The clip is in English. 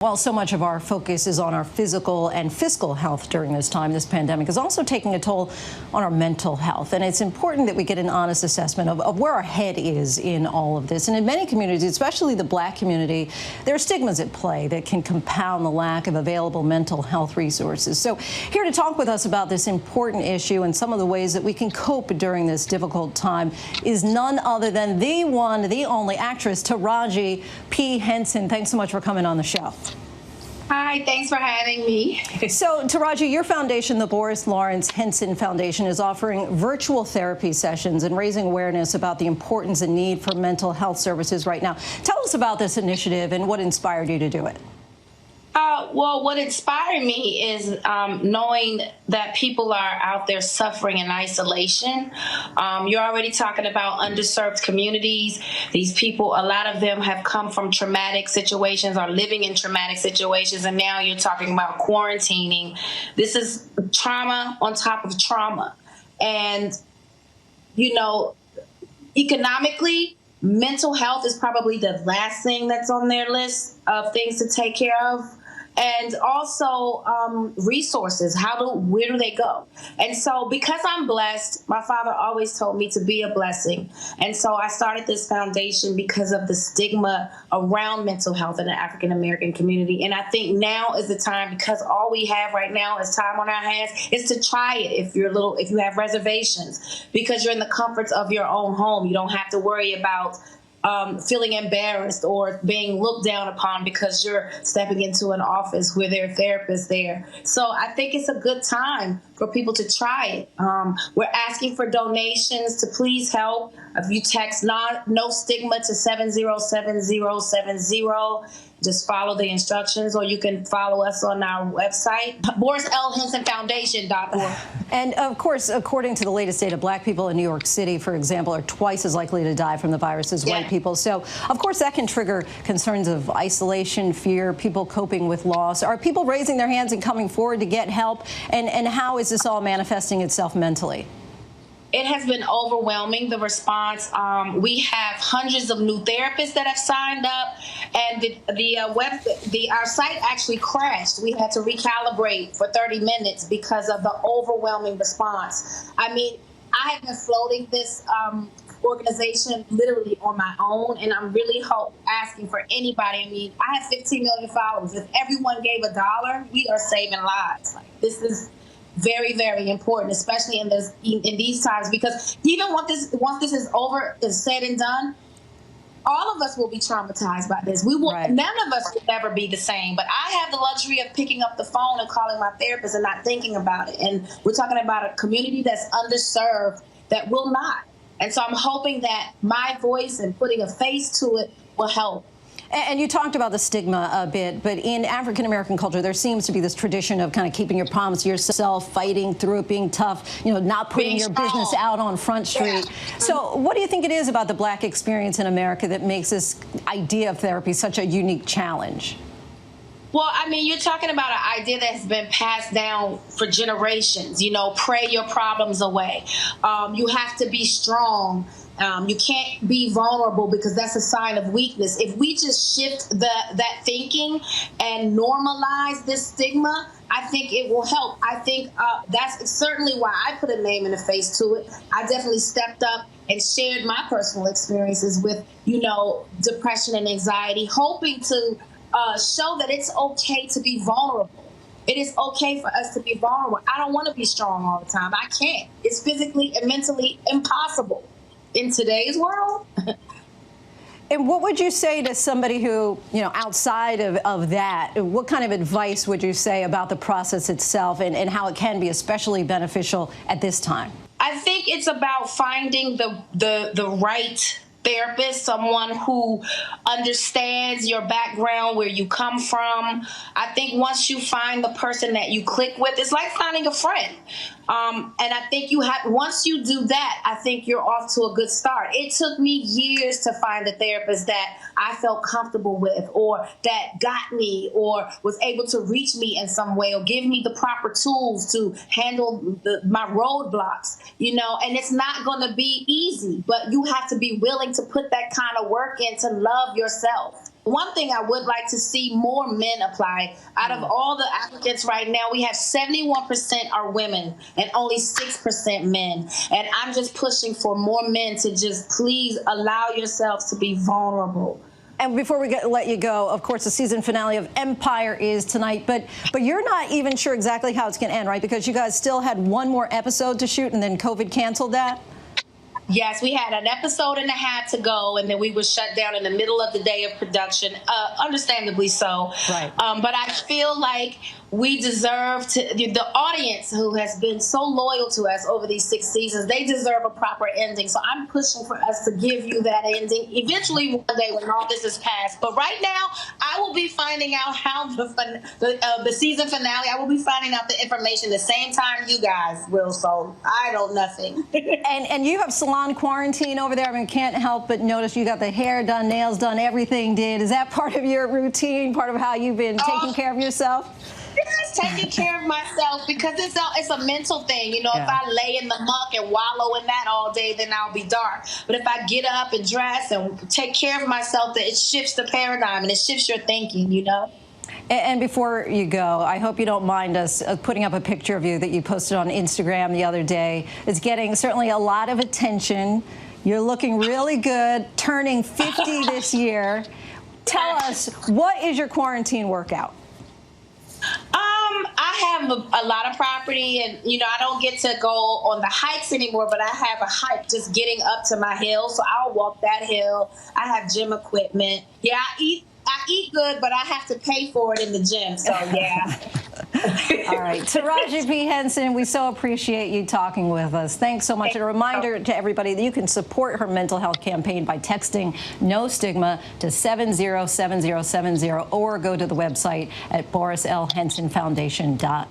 While so much of our focus is on our physical and fiscal health during this time, this pandemic is also taking a toll on our mental health. And it's important that we get an honest assessment of where our head is in all of this. And in many communities, especially the Black community, there are stigmas at play that can compound the lack of available mental health resources. So here to talk with us about this important issue and some of the ways that we can cope during this difficult time is none other than the one, the only actress, Taraji P. Henson. Thanks so much for coming on the show. Hi, thanks for having me. So, Taraji, your foundation, the Boris Lawrence Henson Foundation, is offering virtual therapy sessions and raising awareness about the importance and need for mental health services right now. Tell us about this initiative and what inspired you to do it. Well, what inspired me is knowing that people are out there suffering in isolation. You're already talking about underserved communities. These people, a lot of them have come from traumatic situations, are living in traumatic situations, and now you're talking about quarantining. This is trauma on top of trauma. And, you know, economically, mental health is probably the last thing that's on their list of things to take care of. And also resources. Where do they go? And so because I'm blessed, my father always told me to be a blessing. And so I started this foundation because of the stigma around mental health in the African American community. And I think now is the time, because all we have right now is time on our hands, is to try it if you have reservations, because you're in the comforts of your own home. You don't have to worry about feeling embarrassed or being looked down upon because you're stepping into an office where there are therapists there. So I think it's a good time for people to try it. We're asking for donations to please help. If you text no stigma to 707070, just follow the instructions, or you can follow us on our website, BorisLHensonFoundation.org. And of course, according to the latest data, Black people in New York City, for example, are twice as likely to die from the virus as white people. So, of course, that can trigger concerns of isolation, fear, people coping with loss. Are people raising their hands and coming forward to get help? And how is this all manifesting itself mentally? It has been overwhelming, the response. We have hundreds of new therapists that have signed up, and our site actually crashed. We had to recalibrate for 30 minutes because of the overwhelming response. I mean, I have been floating this organization literally on my own, and I'm really asking for anybody. I mean, I have 15 million followers. If everyone gave $1, we are saving lives. Like, this is very, very important, especially in these times, because even once this is over, is said and done, all of us will be traumatized by this. We will. Right. None of us will ever be the same. But I have the luxury of picking up the phone and calling my therapist and not thinking about it. And we're talking about a community that's underserved that will not. And so I'm hoping that my voice and putting a face to it will help. And you talked about the stigma a bit, but in African-American culture, there seems to be this tradition of kind of keeping your promise to yourself, fighting through it, being tough, not putting your business out on Front Street. Yeah. So what do you think it is about the Black experience in America that makes this idea of therapy such a unique challenge? Well, I mean, you're talking about an idea that has been passed down for generations. Pray your problems away. You have to be strong. You can't be vulnerable because that's a sign of weakness. If we just shift that thinking and normalize this stigma, I think it will help. I think that's certainly why I put a name and a face to it. I definitely stepped up and shared my personal experiences with, depression and anxiety, hoping to show that it's okay to be vulnerable. It is okay for us to be vulnerable. I don't want to be strong all the time. I can't. It's physically and mentally impossible in today's world. And what would you say to somebody who, outside of that, what kind of advice would you say about the process itself and how it can be especially beneficial at this time? I think it's about finding the right therapist, someone who understands your background, where you come from. I think once you find the person that you click with, it's like finding a friend. And I think once you do that, I think you're off to a good start. It took me years to find a therapist that I felt comfortable with, or that got me, or was able to reach me in some way, or give me the proper tools to handle my roadblocks, and it's not going to be easy, but you have to be willing to put that kind of work in to love yourself. one thing I would like to see more men apply. Out of all the applicants right now, we have 71% are women and only 6% men. And I'm just pushing for more men to just please allow yourselves to be vulnerable. And before we let you go, of course, the season finale of Empire is tonight, but you're not even sure exactly how it's going to end, right? Because you guys still had one more episode to shoot and then COVID canceled that? Yes, we had an episode and a half to go, and then we were shut down in the middle of the day of production, understandably so. Right. But I feel like we deserve to, the audience who has been so loyal to us over these 6 seasons, they deserve a proper ending. So I'm pushing for us to give you that ending eventually one day when all this is passed. But right now, I will be finding out how the season finale, I will be finding out the information the same time you guys will. So I know nothing. And you have salon quarantine over there. I mean, can't help but notice you got the hair done, nails done, everything did. Is that part of your routine, part of how you've been taking care of yourself? Yes, taking care of myself, because it's a mental thing. You know, Yeah. if I lay in the muck and wallow in that all day, then I'll be dark. But if I get up and dress and take care of myself, then it shifts the paradigm and it shifts your thinking, you know? And before you go, I hope you don't mind us putting up a picture of you that you posted on Instagram the other day. It's getting certainly a lot of attention. You're looking really good, turning 50 this year. Tell us, what is your quarantine workout? I have a lot of property, and you know, I don't get to go on the hikes anymore, but I have a hike just getting up to my hill, so I'll walk that hill. I have gym equipment. Yeah, I eat good, but I have to pay for it in the gym, so yeah. All right, Taraji P. Henson, we so appreciate you talking with us. Thanks so much. And a reminder to everybody that you can support her mental health campaign by texting No Stigma to 707070 or go to the website at BorisLHensonFoundation.org.